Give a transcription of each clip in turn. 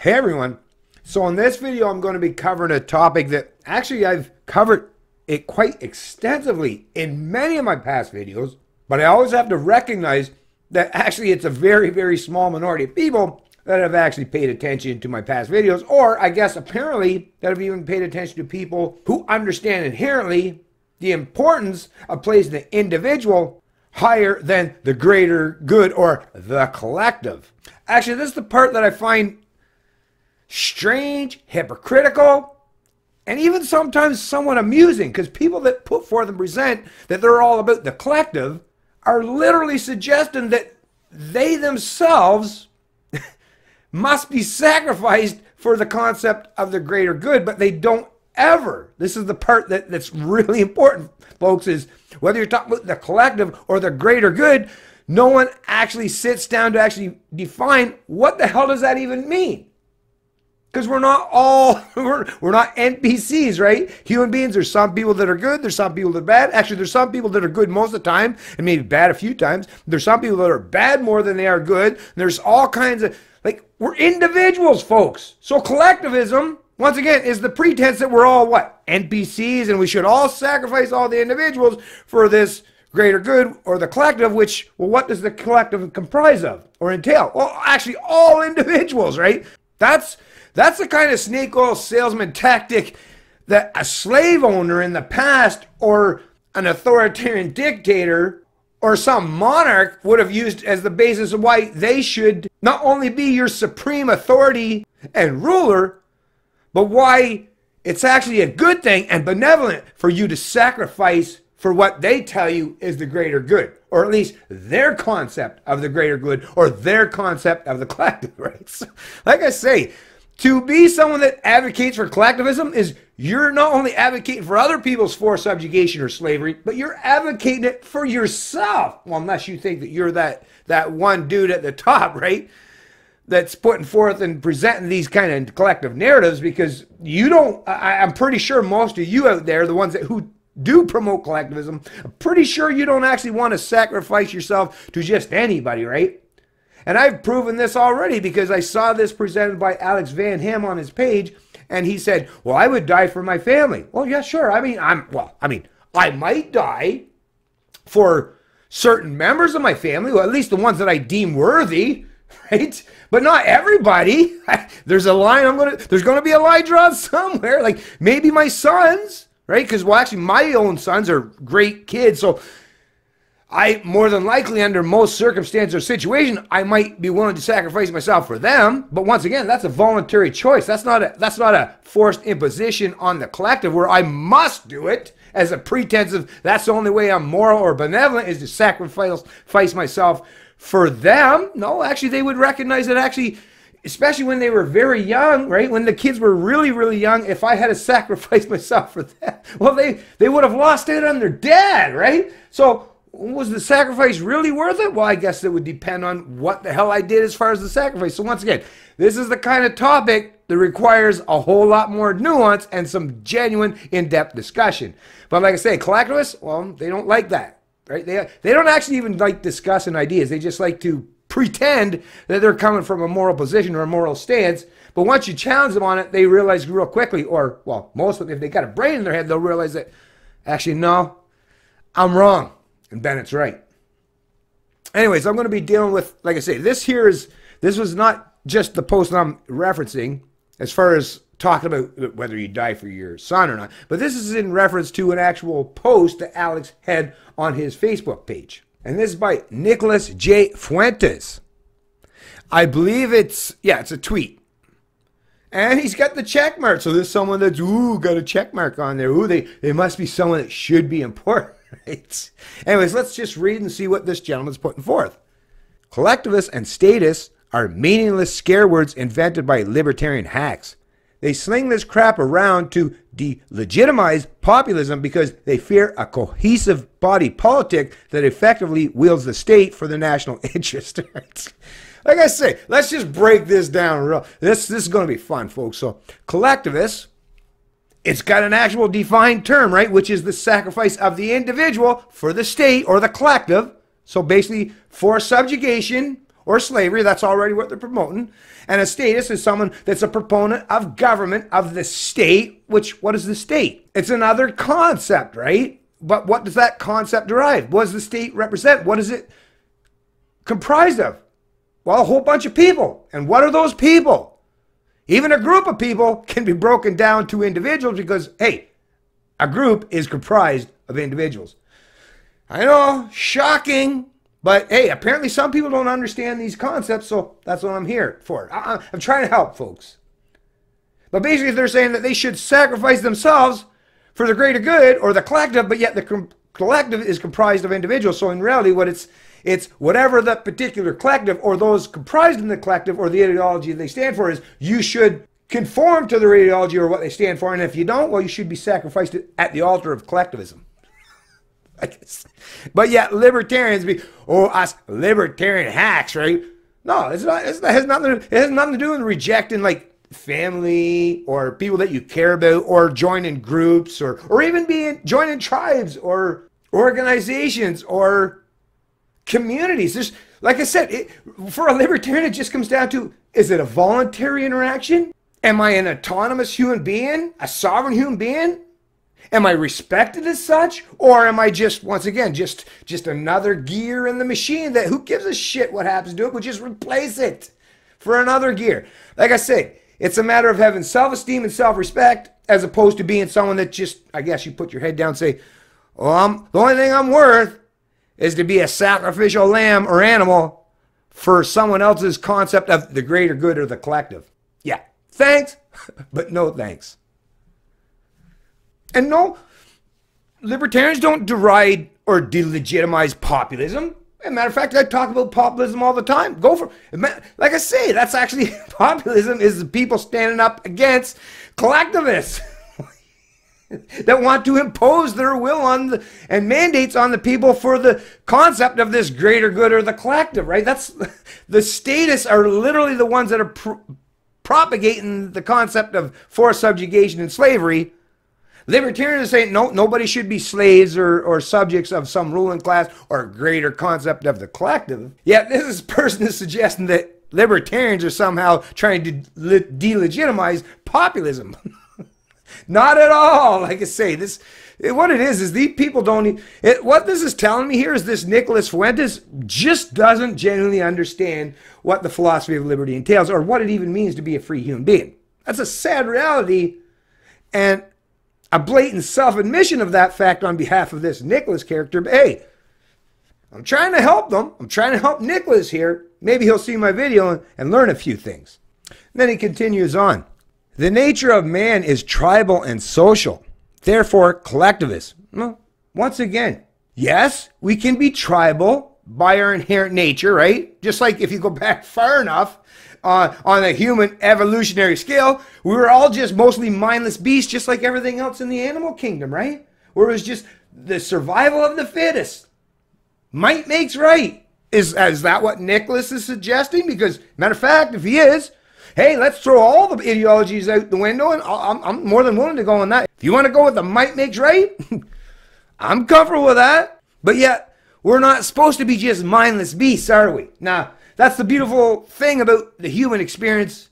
Hey everyone. So in this video I'm going to be covering a topic that actually I've covered it quite extensively in many of my past videos, but I always have to recognize that actually it's a very, very small minority of people that have actually paid attention to my past videos, or I guess apparently that have even paid attention to people who understand inherently the importance of placing the individual higher than the greater good or the collective. Actually, this is the part that I find strange, hypocritical, and even sometimes somewhat amusing, because people that put forth and present that they're all about the collective are literally suggesting that they themselves must be sacrificed for the concept of the greater good, but they don't ever. This is the part that's really important, folks, is whether you're talking about the collective or the greater good, no one actually sits down to actually define what the hell does that even mean. Because we're not all, we're not NPCs, right? Human beings, there's some people that are good, there's some people that are bad. Actually, there's some people that are good most of the time, and maybe bad a few times. There's some people that are bad more than they are good. And there's all kinds of, like, we're individuals, folks. So collectivism, once again, is the pretense that we're all, what? NPCs, and we should all sacrifice all the individuals for this greater good or the collective, which, well, what does the collective comprise of or entail? Well, actually, all individuals, right? That's the kind of snake oil salesman tactic that a slave owner in the past or an authoritarian dictator or some monarch would have used as the basis of why they should not only be your supreme authority and ruler, but why it's actually a good thing and benevolent for you to sacrifice for what they tell you is the greater good, or at least their concept of the greater good or their concept of the collective, right? So, like I say, to be someone that advocates for collectivism is you're not only advocating for other people's forced subjugation or slavery, but you're advocating it for yourself. Well, unless you think that you're that one dude at the top, right? That's putting forth and presenting these kind of collective narratives, because you don't, I'm pretty sure most of you out there, the ones who do promote collectivism, I'm pretty sure you don't actually want to sacrifice yourself to just anybody, right? And I've proven this already, because I saw this presented by Alex Van Ham on his page, and he said, well, I would die for my family. Well, yeah, sure. I might die for certain members of my family, or at least the ones that I deem worthy, right? But not everybody. There's a line there's going to be a line drawn somewhere. Like maybe my sons, right? Because, well, actually my own sons are great kids, so I, more than likely, under most circumstances or situation, I might be willing to sacrifice myself for them. But once again, that's a voluntary choice. That's not a forced imposition on the collective where I must do it as a pretense of that's the only way I'm moral or benevolent is to sacrifice myself for them. No, actually, they would recognize that actually, especially when they were very young, right? When the kids were really, really young, if I had to sacrifice myself for them, well, they would have lost it on their dad, right? So was the sacrifice really worth it? Well, I guess it would depend on what the hell I did as far as the sacrifice. So once again, this is the kind of topic that requires a whole lot more nuance and some genuine in-depth discussion. But like I say, collectivists, well, they don't like that, right? They don't actually even like discussing ideas. They just like to pretend that they're coming from a moral position or a moral stance. But once you challenge them on it, they realize real quickly, or, well, most of them, if they got a brain in their head, they'll realize that, actually, no, I'm wrong. And Bennett's right. Anyways, I'm going to be dealing with, like I say, this was not just the post that I'm referencing as far as talking about whether you die for your son or not, but this is in reference to an actual post that Alex had on his Facebook page. And this is by Nicholas J. Fuentes. I believe it's a tweet. And he's got the check mark. So there's someone that's, got a check mark on there. They must be someone that should be important. Right. Anyways, let's just read and see what this gentleman's putting forth. Collectivists and statists are meaningless scare words invented by libertarian hacks. They sling this crap around to delegitimize populism because they fear a cohesive body politic that effectively wields the state for the national interest. Like I say, let's just break this down. This is going to be fun, folks. So collectivists, it's got an actual defined term, right? Which is the sacrifice of the individual for the state or the collective. So basically, for subjugation or slavery. That's already what they're promoting. And a statist is someone that's a proponent of government, of the state, which, what is the state? It's another concept, right? But what does that concept derive? What does the state represent? What is it comprised of? Well, a whole bunch of people. And what are those people? Even a group of people can be broken down to individuals because, hey, a group is comprised of individuals. I know, shocking, but hey, apparently some people don't understand these concepts, so that's what I'm here for. I'm trying to help folks. But basically they're saying that they should sacrifice themselves for the greater good or the collective, but yet the collective is comprised of individuals. So in reality, what it's whatever the particular collective or those comprised in the collective or the ideology they stand for is, you should conform to their ideology or what they stand for. And if you don't, well, you should be sacrificed at the altar of collectivism. But yet libertarians be, oh, us libertarian hacks, right? No, it has nothing to do with rejecting like family or people that you care about, or joining groups, or even joining tribes or organizations or communities. There's, like I said, for a libertarian, it just comes down to, is it a voluntary interaction? Am I an autonomous human being? A sovereign human being? Am I respected as such? Or am I just, once again, just another gear in the machine that who gives a shit what happens to it? We'll just replace it for another gear. Like I say, it's a matter of having self-esteem and self-respect as opposed to being someone that just, I guess you put your head down and say, oh, the only thing I'm worth is to be a sacrificial lamb or animal for someone else's concept of the greater good or the collective. Yeah, thanks, but no thanks. And no, libertarians don't deride or delegitimize populism. As a matter of fact, I talk about populism all the time. Go for it. Like I say, that's actually, populism is the people standing up against collectivists that want to impose their will on and mandates on the people for the concept of this greater good or the collective, right? That's, the statists are literally the ones that are propagating the concept of forced subjugation and slavery. Libertarians are saying, no, nobody should be slaves or subjects of some ruling class or greater concept of the collective. Yet this person is suggesting that libertarians are somehow trying to delegitimize populism. Not at all. Like I say, what it is these people don't, what this is telling me here is this Nicholas Fuentes just doesn't genuinely understand what the philosophy of liberty entails or what it even means to be a free human being. That's a sad reality, and a blatant self-admission of that fact on behalf of this Nicholas character. But hey, I'm trying to help them. I'm trying to help Nicholas here. Maybe he'll see my video and learn a few things. And then he continues on. The nature of man is tribal and social, therefore collectivist. Well, once again, yes, we can be tribal by our inherent nature, right? Just like if you go back far enough, on a human evolutionary scale, we were all just mostly mindless beasts, just like everything else in the animal kingdom, right? Where it was just the survival of the fittest. Might makes right. Is that what Nicholas is suggesting? Because, matter of fact, if he is, hey, let's throw all the ideologies out the window, and I'm more than willing to go on that. If you want to go with the might makes right, I'm comfortable with that. But yet, we're not supposed to be just mindless beasts, are we? Now, that's the beautiful thing about the human experience,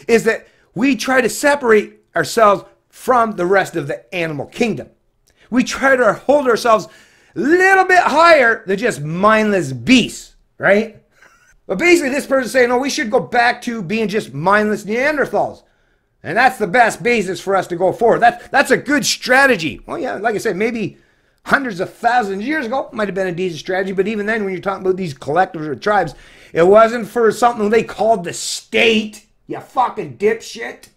is that we try to separate ourselves from the rest of the animal kingdom. We try to hold ourselves a little bit higher than just mindless beasts, right? But basically this person's saying, no, we should go back to being just mindless Neanderthals. And that's the best basis for us to go forward. That's a good strategy. Well, yeah, like I said, maybe hundreds of thousands of years ago, might have been a decent strategy, but even then when you're talking about these collectives or tribes, it wasn't for something they called the state, you fucking dipshit.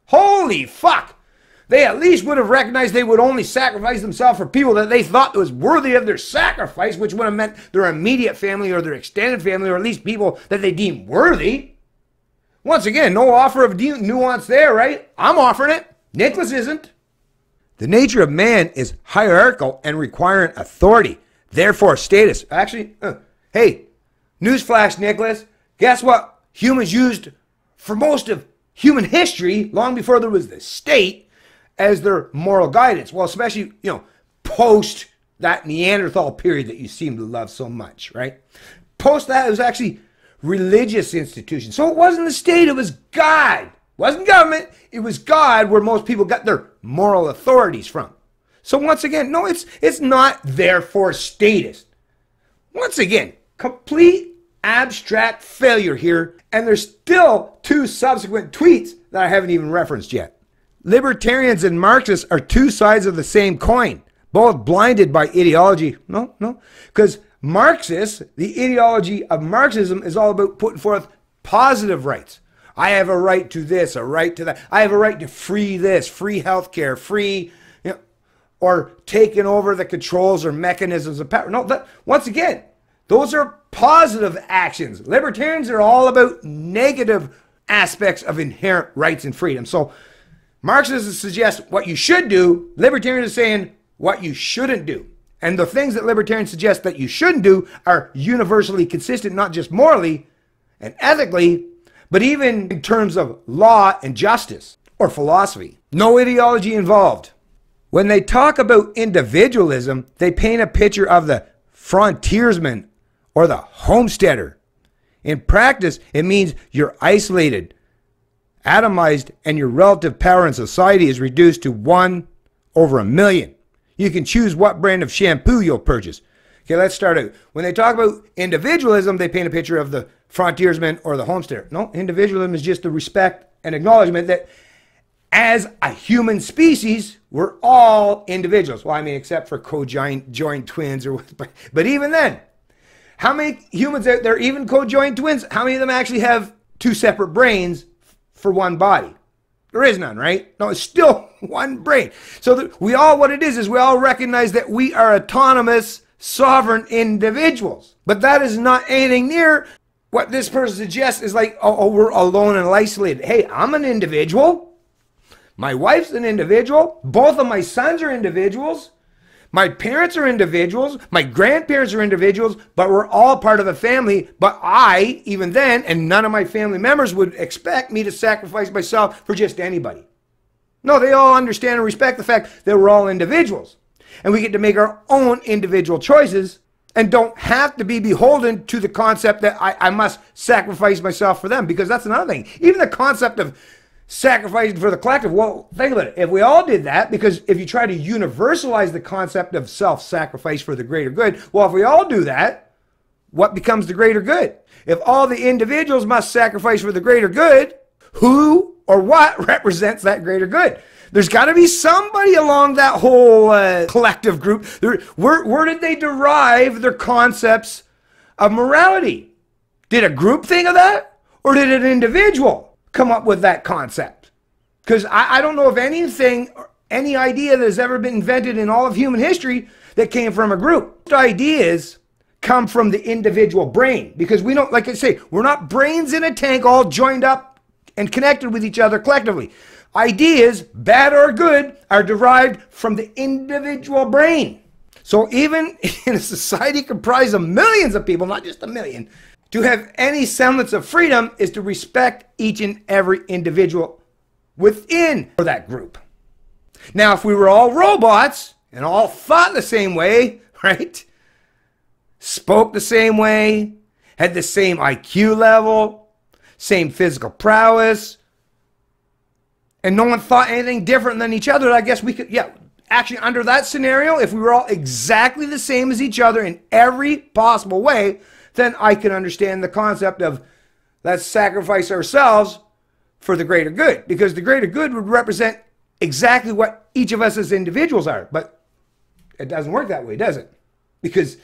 Holy fuck. They at least would have recognized they would only sacrifice themselves for people that they thought was worthy of their sacrifice, which would have meant their immediate family or their extended family, or at least people that they deemed worthy. Once again, no offer of nuance there, right? I'm offering it. Nicholas isn't. The nature of man is hierarchical and requiring authority, therefore status. Actually, hey, newsflash, Nicholas. Guess what? Humans used for most of human history, long before there was the state, as their moral guidance. Well, especially, post that Neanderthal period that you seem to love so much, right? Post that, it was actually religious institution. So it wasn't the state, it was God. It wasn't government, it was God, where most people got their moral authorities from. So once again, no, it's not therefore statist. Once again, complete abstract failure here, and there's still 2 subsequent tweets that I haven't even referenced yet. Libertarians and Marxists are 2 sides of the same coin, both blinded by ideology. No, because Marxists, the ideology of Marxism is all about putting forth positive rights. I have a right to this, a right to that. I have a right to free this, free healthcare, free, or taking over the controls or mechanisms of power. No, once again, those are positive actions. Libertarians are all about negative aspects of inherent rights and freedom. So Marxists suggest what you should do. Libertarians are saying what you shouldn't do. And the things that libertarians suggest that you shouldn't do are universally consistent, not just morally and ethically, but even in terms of law and justice or philosophy. No ideology involved. When they talk about individualism, they paint a picture of the frontiersman or the homesteader. In practice, it means you're isolated, atomized, and your relative power in society is reduced to 1 over 1,000,000. You can choose what brand of shampoo you'll purchase. Okay, let's start out. When they talk about individualism, they paint a picture of the frontiersman or the homesteader. No, individualism is just the respect and acknowledgement that as a human species, we're all individuals. Well, I mean, except for co-joined twins, but even then, how many humans out there, even co-joined twins, how many of them actually have 2 separate brains for one body? There is none, right? No, it's still one brain. So we all, what it is we all recognize that we are autonomous, sovereign individuals. But that is not anything near what this person suggests is like, oh, we're alone and isolated. Hey, I'm an individual. My wife's an individual. Both of my sons are individuals. My parents are individuals. My grandparents are individuals, but we're all part of a family. But I, even then, and none of my family members would expect me to sacrifice myself for just anybody. No, they all understand and respect the fact that we're all individuals. And we get to make our own individual choices and don't have to be beholden to the concept that I must sacrifice myself for them, because that's another thing. Even the concept of sacrificing for the collective, well, think about it. If we all did that, because if you try to universalize the concept of self-sacrifice for the greater good, well, if we all do that, what becomes the greater good? If all the individuals must sacrifice for the greater good, who or what represents that greater good? There's got to be somebody along that whole collective group. Where did they derive their concepts of morality? Did a group think of that? Or did an individual come up with that concept? Because I don't know of anything, any idea that has ever been invented in all of human history that came from a group. Ideas come from the individual brain, because we don't, like I say, we're not brains in a tank all joined up and connected with each other collectively. Ideas, bad or good, are derived from the individual brain. So even in a society comprised of millions of people, not just 1,000,000, to have any semblance of freedom is to respect each and every individual within that group. Now, if we were all robots and all thought the same way, right? Spoke the same way, had the same IQ level, same physical prowess, and no one thought anything different than each other, I guess we could, yeah, actually under that scenario, if we were all exactly the same as each other in every possible way, then I can understand the concept of let's sacrifice ourselves for the greater good, because the greater good would represent exactly what each of us as individuals are. But it doesn't work that way, does it? Because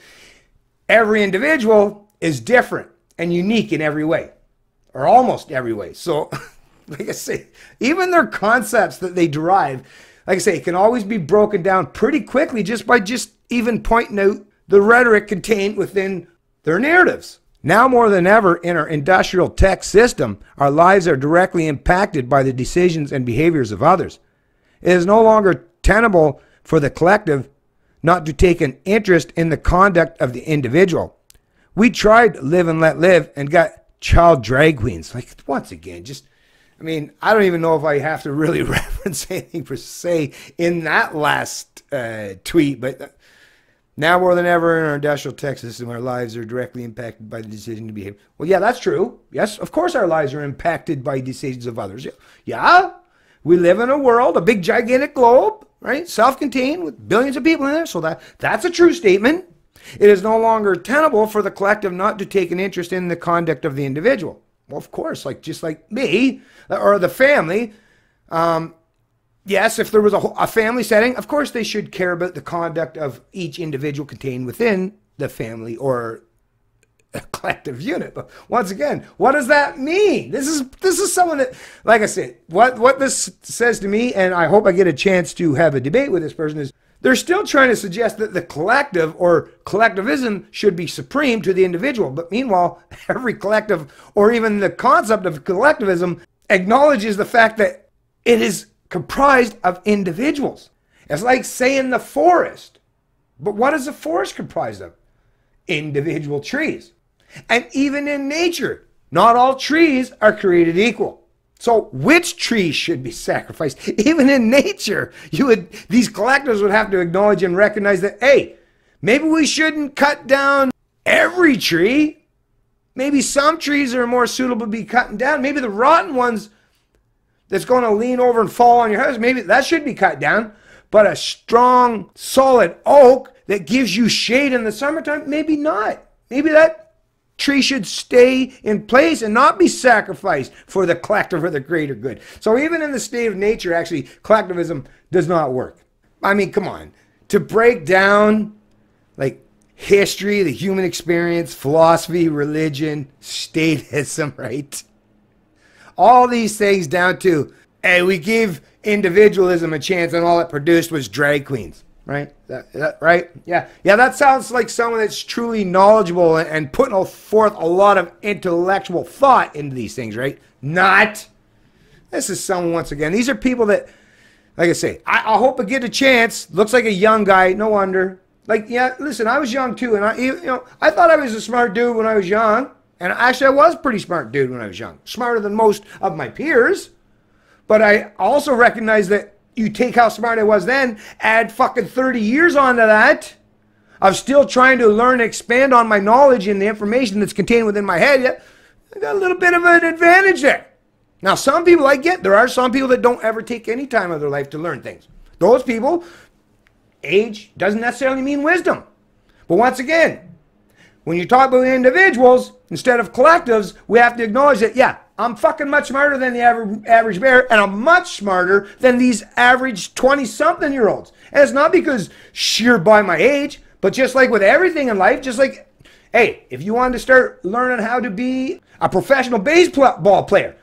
every individual is different and unique in every way, or almost every way. So like I say, even their concepts that they derive, like I say, it can always be broken down pretty quickly just by even pointing out the rhetoric contained within their narratives. Now more than ever in our industrial tech system, our lives are directly impacted by the decisions and behaviors of others. It is no longer tenable for the collective not to take an interest in the conduct of the individual. We tried live and let live and got child drag queens. Like, once again, just, I mean, I don't even know if I have to really reference anything per se in that last tweet, but Now more than ever in our industrial tech system, our lives are directly impacted by the decision to behave. Well, yeah, that's true. Yes, of course our lives are impacted by decisions of others. Yeah, we live in a world, a big gigantic globe, right? Self-contained with billions of people in there. So that's a true statement. It is no longer tenable for the collective not to take an interest in the conduct of the individual. Well, of course, just like me or the family. Yes, if there was a family setting, of course they should care about the conduct of each individual contained within the family or a collective unit. But once again, what does that mean? This is someone that, like I said, what this says to me, and I hope I get a chance to have a debate with this person, is they're still trying to suggest that the collective or collectivism should be supreme to the individual. But meanwhile, every collective or even the concept of collectivism acknowledges the fact that it is comprised of individuals. It's like saying the forest. But what is the forest comprised of? Individual trees. And even in nature, not all trees are created equal. So which trees should be sacrificed? Even in nature, these collectives would have to acknowledge and recognize that, hey, maybe we shouldn't cut down every tree. Maybe some trees are more suitable to be cut down. Maybe the rotten ones that's going to lean over and fall on your house, maybe that should be cut down. But a strong, solid oak that gives you shade in the summertime, maybe not. Maybe that tree should stay in place and not be sacrificed for the collective or the greater good. So even in the state of nature, actually, collectivism does not work. I mean, come on. To break down, like, history, the human experience, philosophy, religion, statism, right? All these things down to, hey, we gave individualism a chance and all it produced was drag queens, right? Right? Yeah, that sounds like someone that's truly knowledgeable and putting forth a lot of intellectual thought into these things, right? Not. This is someone, once again, these are people that, like I say, I hope I get a chance. Looks like a young guy, no wonder. Like, yeah, listen, I was young too, and I thought I was a smart dude when I was young. And actually, I was a pretty smart dude when I was young. Smarter than most of my peers. But I also recognize that you take how smart I was then, add fucking 30 years onto that. I'm still trying to learn and expand on my knowledge and the information that's contained within my head. Yeah, I got a little bit of an advantage there. Now, some people I get, there are some people that don't ever take any time of their life to learn things. Those people, age doesn't necessarily mean wisdom. But once again, when you talk about individuals instead of collectives, we have to acknowledge that, yeah, I'm fucking much smarter than the average bear, and I'm much smarter than these average 20-something-year-olds. And it's not because sheer by my age, but just like with everything in life, just like, hey, if you wanted to start learning how to be a professional baseball player,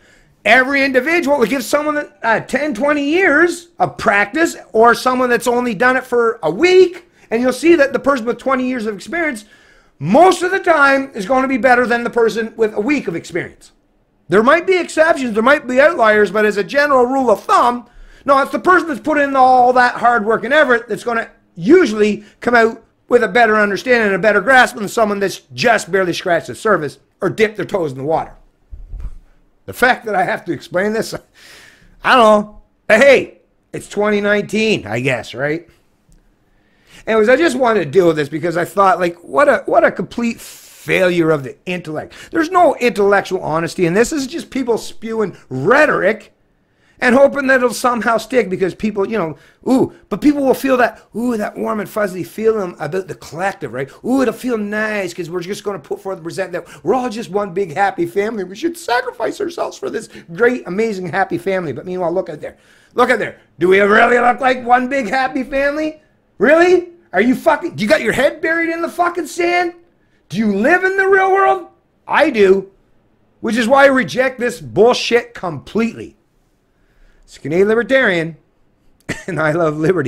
every individual will give someone 10, 20 years of practice, or someone that's only done it for a week, and you'll see that the person with 20 years of experience most of the time is going to be better than the person with a week of experience. There might be exceptions, there might be outliers, but as a general rule of thumb, no, it's the person that's put in all that hard work and effort that's going to usually come out with a better understanding and a better grasp than someone that's just barely scratched the surface or dipped their toes in the water. The fact that I have to explain this, I don't know. Hey, it's 2019, I guess, right? Anyways, I just wanted to deal with this because I thought, like, what a complete failure of the intellect. There's no intellectual honesty in this. This is just people spewing rhetoric and hoping that it'll somehow stick because people, but people will feel that warm and fuzzy feeling about the collective, right? It'll feel nice because we're just going to put forth and present that we're all just one big happy family. We should sacrifice ourselves for this great, amazing, happy family. But meanwhile, look at there. Look at there. Do we really look like one big happy family? Really? Are you do you got your head buried in the fucking sand? Do you live in the real world? I do. Which is why I reject this bullshit completely. It's Canadian Libertarian, and I love liberty.